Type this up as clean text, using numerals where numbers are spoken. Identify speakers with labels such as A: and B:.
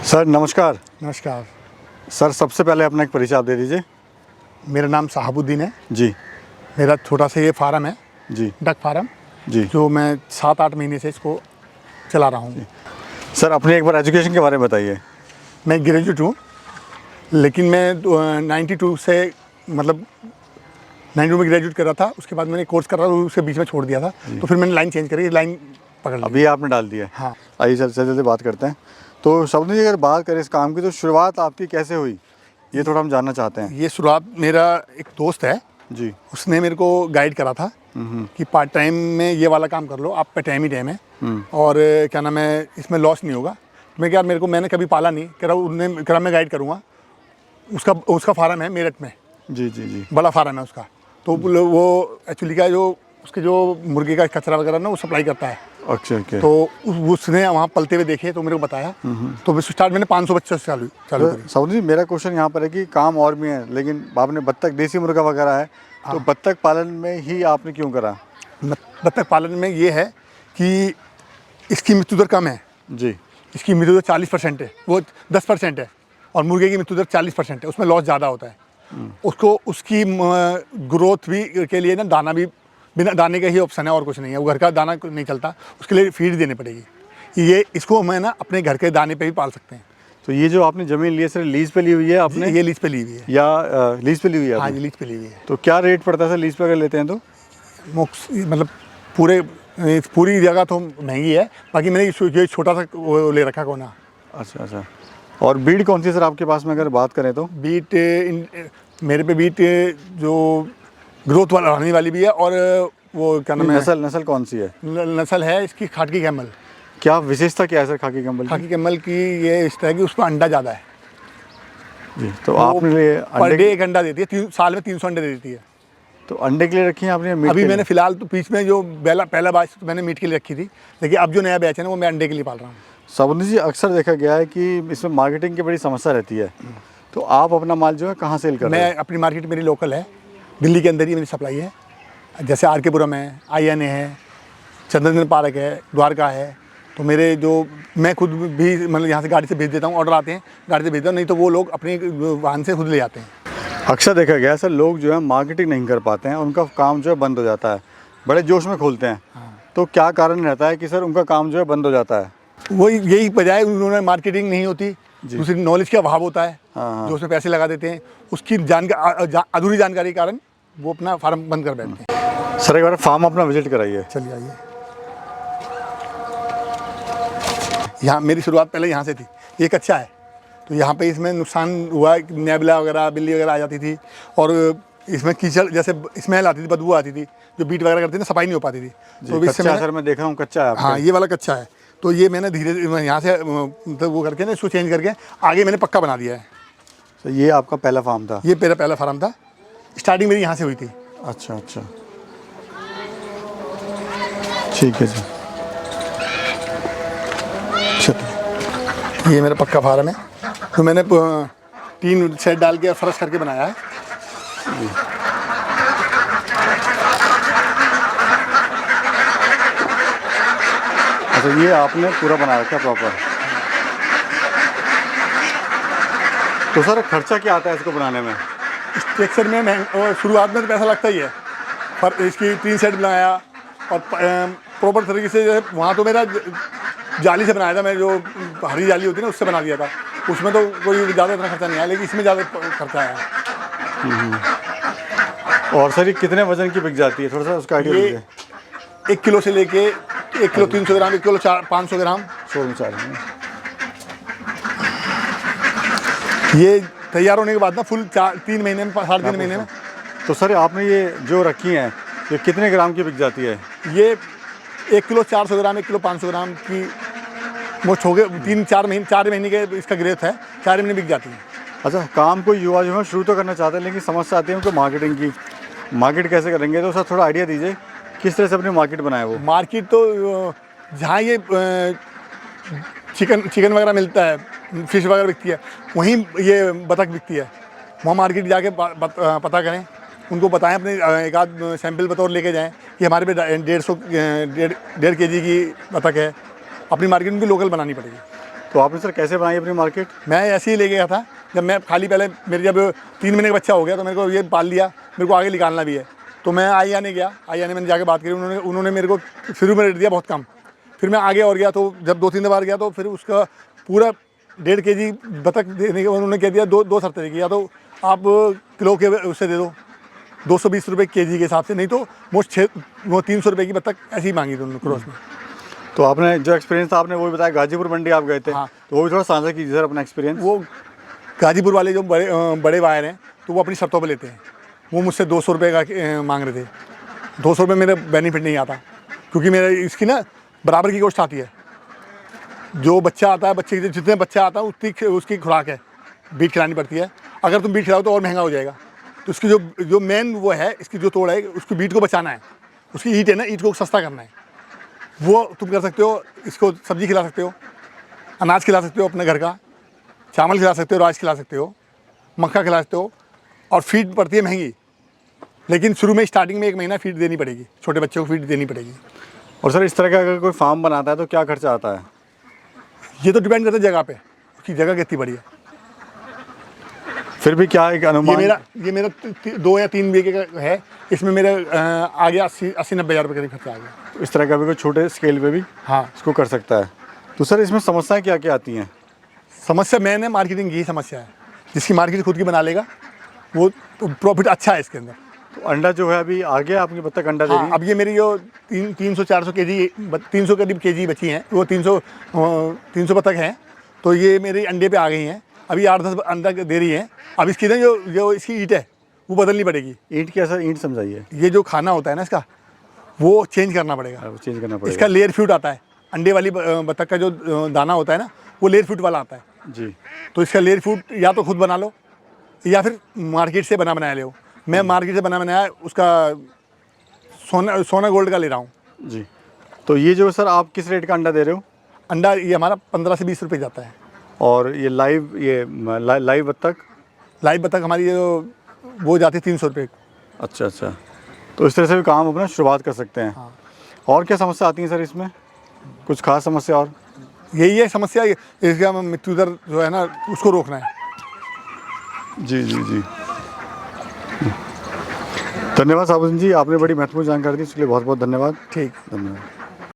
A: Sir नमस्कार।
B: नमस्कार।
A: Sir सबसे पहले अपना एक परिचय आप दे दीजिए।
B: मेरा नाम शहाबुद्दीन है।
A: जी।
B: मेरा छोटा सा ये फार्म है,
A: जी।
B: डक फार्म,
A: जी।
B: जो मैं 7-8 महीने से इसको चला रहा हूँ।
A: सर अपने एक बार एजुकेशन के बारे में बताइए।
B: मैं ग्रेजुएट हूँ, लेकिन मैं 92 से मतलब 92 में ग्रेजुएट कर रहा था। उसके बाद मैंने कोर्स कर रहा था, उसके बीच में छोड़ दिया था, तो फिर मैंने लाइन चेंज करी, लाइन पकड़ ली।
A: अभी आपने डाल दिया है।
B: हाँ।
A: आइए सर जल्दी बात करते हैं। तो शब्द जी अगर बात करें इस काम की, तो शुरुआत आपकी कैसे हुई, ये थोड़ा हम जानना चाहते हैं।
B: ये शुरुआत मेरा एक दोस्त है
A: जी।
B: उसने मेरे को गाइड करा था कि पार्ट टाइम में ये वाला काम कर लो, आप पे टाइम ही टाइम है और क्या नाम है, इसमें लॉस नहीं होगा। मैं क्या, मैंने कभी पाला नहीं, कह रहा उन्हें करा मैं गाइड करूँगा। उसका फार्म है मेरठ में।
A: जी जी जी।
B: बड़ा फार्म है उसका। तो वो एक्चुअली क्या, जो उसके जो मुर्गे का कचरा वगैरह ना वो सप्लाई करता है।
A: अच्छा ओके।
B: तो उसने वहाँ पलते हुए देखे तो मेरे को बताया। तो स्टार्ट मैंने 500 बच्चों से चालू करी।
A: साउद जी मेरा क्वेश्चन यहाँ पर है कि काम और भी है, लेकिन आपने बत्तख देसी मुर्गा वगैरह है, तो बत्तख पालन में ही आपने क्यों करा?
B: बत्तख पालन में ये है कि इसकी मृत्यु दर कम है।
A: जी।
B: इसकी मृत्यु दर 40% है, वो 10% है। और मुर्गे की मृत्यु दर 40% है, उसमें लॉस ज़्यादा होता है। उसको उसकी ग्रोथ भी के लिए ना दाना भी बिना दाने का ही ऑप्शन है, और कुछ नहीं है। वो घर का दाना नहीं चलता, उसके लिए फीड देनी पड़ेगी। ये इसको मैं ना अपने घर के दाने पे भी पाल सकते हैं।
A: तो ये जो आपने ज़मीन ली है सर, लीज़ पे ली हुई है आपने?
B: ये लीज़ पे ली हुई है।
A: या लीज़ पे ली हुई है?
B: हाँ, ये लीज़ पे ली हुई है।
A: तो क्या रेट पड़ता है सर लीज़ पे अगर लेते हैं तो?
B: मतलब पूरी जगह तो महंगी है, बाकी मैंने ये छोटा सा वो ले रखा कोना।
A: अच्छा अच्छा। और बीट कौन सी है सर आपके पास में अगर बात करें तो?
B: बीट मेरे पे बीट जो ग्रोथ वाला रहने वाली भी है, और वो क्या नाम है,
A: नस्ल कौन सी है?
B: नस्ल है इसकी खाकी कैमल।
A: क्या विशेषता क्या है सर खाकी कैमल की?
B: खाकी कैमल की ये इस तरह की, उसमें अंडा ज़्यादा है
A: जी। तो आपने लिए
B: पर डे 1 अंडा देती है, साल में 300 अंडे देती है।
A: तो अंडे के लिए रखी है आपने मीट?
B: अभी मैंने फिलहाल तो बीच में जो पहला बैच तो मैंने मीट के लिए रखी थी, लेकिन अब जो नया बैच है ना वो मैं अंडे के लिए पाल रहा हूँ।
A: साबुद्दीन जी अक्सर देखा गया है कि इसमें मार्केटिंग की बड़ी समस्या रहती है, तो आप अपना माल जो है कहाँ सेल कर रहे हैं?
B: मैं अपनी मार्केट मेरी लोकल है, दिल्ली के अंदर ही मेरी सप्लाई है। जैसे आर.के.पुरम है, INA है, चंद्रनगन पार्क है, द्वारका है। तो मेरे जो मैं खुद भी मतलब यहाँ से गाड़ी से भेज देता हूँ, ऑर्डर आते हैं गाड़ी से भेजता हूँ, नहीं तो वो लोग अपने वाहन से खुद ले जाते हैं।
A: अक्सर देखा गया है सर, लोग जो है मार्केटिंग नहीं कर पाते हैं, उनका काम जो है बंद हो जाता है, बड़े जोश में खोलते हैं। तो क्या कारण रहता है कि सर उनका काम जो है बंद हो जाता है?
B: वही यही वजह है, उन्होंने मार्केटिंग नहीं होती, दूसरी नॉलेज का अभाव होता है। जो उसमें पैसे लगा देते हैं, उसकी अधूरी जानकारी के कारण वो अपना फार्म बंद कर बैठते हैं।
A: सर एक बार फार्म अपना विजिट कराइए।
B: चलिए आइए। यहाँ मेरी शुरुआत पहले यहाँ से थी। ये कच्चा है, तो यहाँ पे इसमें नुकसान हुआ, नेबला वगैरह बिल्ली वगैरह आ जाती थी, और इसमें कीचड़ जैसे स्मेल आती थी, बदबू आती थी, जो बीट वगैरह करती थी ना, सफाई नहीं हो पाती थी।
A: तो कच्चा सर मैं देख रहा हूँ कच्चा है।
B: हाँ, ये वाला कच्चा है। तो ये मैंने धीरे धीरे यहाँ से मतलब वो करके ना इसको चेंज करके आगे मैंने पक्का बना दिया है।
A: तो ये आपका पहला फार्म था?
B: ये मेरा पहला फार्म था, स्टार्टिंग मेरी यहाँ से हुई थी।
A: अच्छा अच्छा, ठीक है जी।
B: ये मेरा पक्का फार्म है, तो मैंने 3 सेट डाल के फर्श करके बनाया है।
A: अच्छा, ये आपने पूरा बना रखा है प्रॉपर। तो सर खर्चा क्या आता है इसको बनाने में?
B: स्ट्रक्चर में शुरुआत में तो पैसा लगता ही है, पर इसकी 3 सेट बनाया और प्रॉपर तरीके से जो है, वहाँ तो मेरा जाली से बनाया था, मैं जो हरी जाली होती है ना उससे बना दिया था। उसमें तो कोई ज़्यादा इतना खर्चा नहीं आया, लेकिन इसमें ज़्यादा खर्चा आया।
A: और सर ये कितने वजन की बिक जाती है, थोड़ा सा उसका आइडिया दीजिए।
B: 1 किलो से लेके 1 किलो 300 ग्राम, 1 किलो 500 ग्राम। ये तैयार होने के बाद ना फुल 3 महीने में, 3.5 महीने में।
A: तो सर आपने ये जो रखी हैं, ये कितने ग्राम की बिक जाती है?
B: ये 1 किलो 400 ग्राम, 1 किलो 500 ग्राम की मोछ हो गए। 4 महीने के इसका ग्रेथ है, 4 महीने बिक जाती है।
A: अच्छा, काम को युवा जो है शुरू तो करना चाहते हैं, लेकिन समस्या आती है उनको मार्केटिंग की। मार्केट कैसे करेंगे, तो सर थोड़ा आइडिया दीजिए किस तरह से अपनी मार्केट बनाए वो?
B: मार्केट तो जहाँ ये चिकन वगैरह मिलता है, फिश वगैरह बिकती है, वहीं ये बतख बिकती है। वहाँ मार्केट जाके पता करें, उनको बताएं, अपने एक आध सैंपल बतौर लेके जाएं कि हमारे पे 1.5 kg की बतख है। अपनी मार्केट उनकी लोकल बनानी पड़ेगी।
A: तो आपने सर कैसे बनाई अपनी मार्केट?
B: मैं ऐसे ही ले गया था, जब मैं खाली पहले मेरे जब 3 महीने का बच्चा हो गया तो मेरे को ये पाल लिया, मेरे को आगे निकालना भी है, तो मैं आई आने गया, आई आने मैंने जाके बात करी, उन्होंने मेरे को शुरू में रेट दिया बहुत कम, फिर मैं आगे और गया, तो जब 2-3 बार गया तो फिर उसका पूरा 1.5 kg बतख देने के उन्होंने कह दिया दो शर्तें की, या तो आप किलो के उससे दे दो 220 रुपये kg के हिसाब से, नहीं तो मोस्ट 300 रुपये की बतख ऐसी ही मांगी थी उन्होंने क्रॉस में।
A: तो आपने जो एक्सपीरियंस था आपने वो भी बताया, गाजीपुर मंडी आप गए थे।
B: हाँ।
A: तो वो भी थोड़ा साझा कीजिए सर अपना एक्सपीरियंस।
B: वो गाजीपुर वाले जो बड़े वायर हैं तो वो अपनी शर्तों पे लेते हैं, वो मुझसे 200 रुपये का मांग रहे थे। 200 रुपये मेरा बेनिफिट नहीं आता, क्योंकि मेरा इसकी ना बराबर की गोश्त आती है, जो बच्चा आता है, बच्चे जितने बच्चा आता है उतनी उसकी खुराक है, बीट खिलानी पड़ती है। अगर तुम बीट खिलाओ तो और महंगा हो जाएगा, तो उसकी जो मेन वो है, इसकी जो तोड़ है, उसकी बीट को बचाना है, उसकी ईट है ना, ईट को सस्ता करना है, वो तुम कर सकते हो। इसको सब्जी खिला सकते हो, अनाज खिला सकते हो अपने घर का, चावल खिला सकते हो, राइस खिला सकते हो, मक्का खिला सकते हो, और फीड पड़ती है महंगी, लेकिन शुरू में स्टार्टिंग में 1 महीना फीड देनी पड़ेगी, छोटे बच्चों को फीड देनी पड़ेगी।
A: और सर इस तरह का अगर कोई फार्म बनाता है तो क्या खर्चा आता है?
B: ये तो डिपेंड करता है जगह पे, उसकी जगह कितनी बड़ी है।
A: फिर भी क्या एक अनुमान?
B: ये मेरा 2 या 3 बीघे का है, इसमें मेरे आ गया 80-90 हज़ार रुपये करीब खर्चा आ गया।
A: तो इस तरह का भी कोई छोटे स्केल पे भी
B: हाँ,
A: इसको कर सकता है। तो सर इसमें समस्याएं क्या क्या आती हैं?
B: समस्या मैंने मार्केटिंग की समस्या है, जिसकी मार्केट खुद की बना लेगा वो तो प्रॉफिट अच्छा है इसके अंदर।
A: तो अंडा जो है अभी आ गया, आपकी बत्तख अंडा दे रही
B: हाँ,
A: है?
B: अब ये मेरी जो 300-400 केजी 300 करीब केजी बची हैं, वो 300 बतख हैं, तो ये मेरी अंडे पे आ गई हैं। अभी 8-10 अंडा दे रही हैं। अब इसकी ना जो इसकी ईट है वो बदलनी पड़ेगी।
A: ईंट क्या सर? ईंट समझाइए।
B: ये जो खाना होता है ना इसका, वो चेंज करना पड़ेगा,
A: वो चेंज करना पड़ेगा।
B: इसका लेयर फ्यूट आता है, अंडे वाली बतख का जो दाना होता है ना, वो लेयर फ्यूट वाला आता है
A: जी।
B: तो इसका लेयर फ्यूट या तो खुद बना लो या फिर मार्केट से बना बनाया लो। मैं मार्केट से बना बनाया उसका सोना गोल्ड का ले रहा हूँ
A: जी। तो ये जो सर आप किस रेट का अंडा दे रहे हो?
B: अंडा। ये हमारा 15 से 20 रुपये जाता है।
A: और ये लाइव बत्तख?
B: लाइव बतख हमारी वो जाती है 300 रुपये।
A: अच्छा अच्छा। तो इस तरह से भी काम अपना शुरुआत कर सकते हैं।
B: हाँ।
A: और क्या समस्या आती है सर इसमें? कुछ खास समस्या और?
B: यही है समस्या, इसका मृत्यु दर जो है ना उसको रोकना है।
A: जी जी जी। धन्यवाद साबुद्दीन जी, आपने बड़ी महत्वपूर्ण जानकारी दी, इसके लिए बहुत बहुत धन्यवाद।
B: ठीक।
A: धन्यवाद।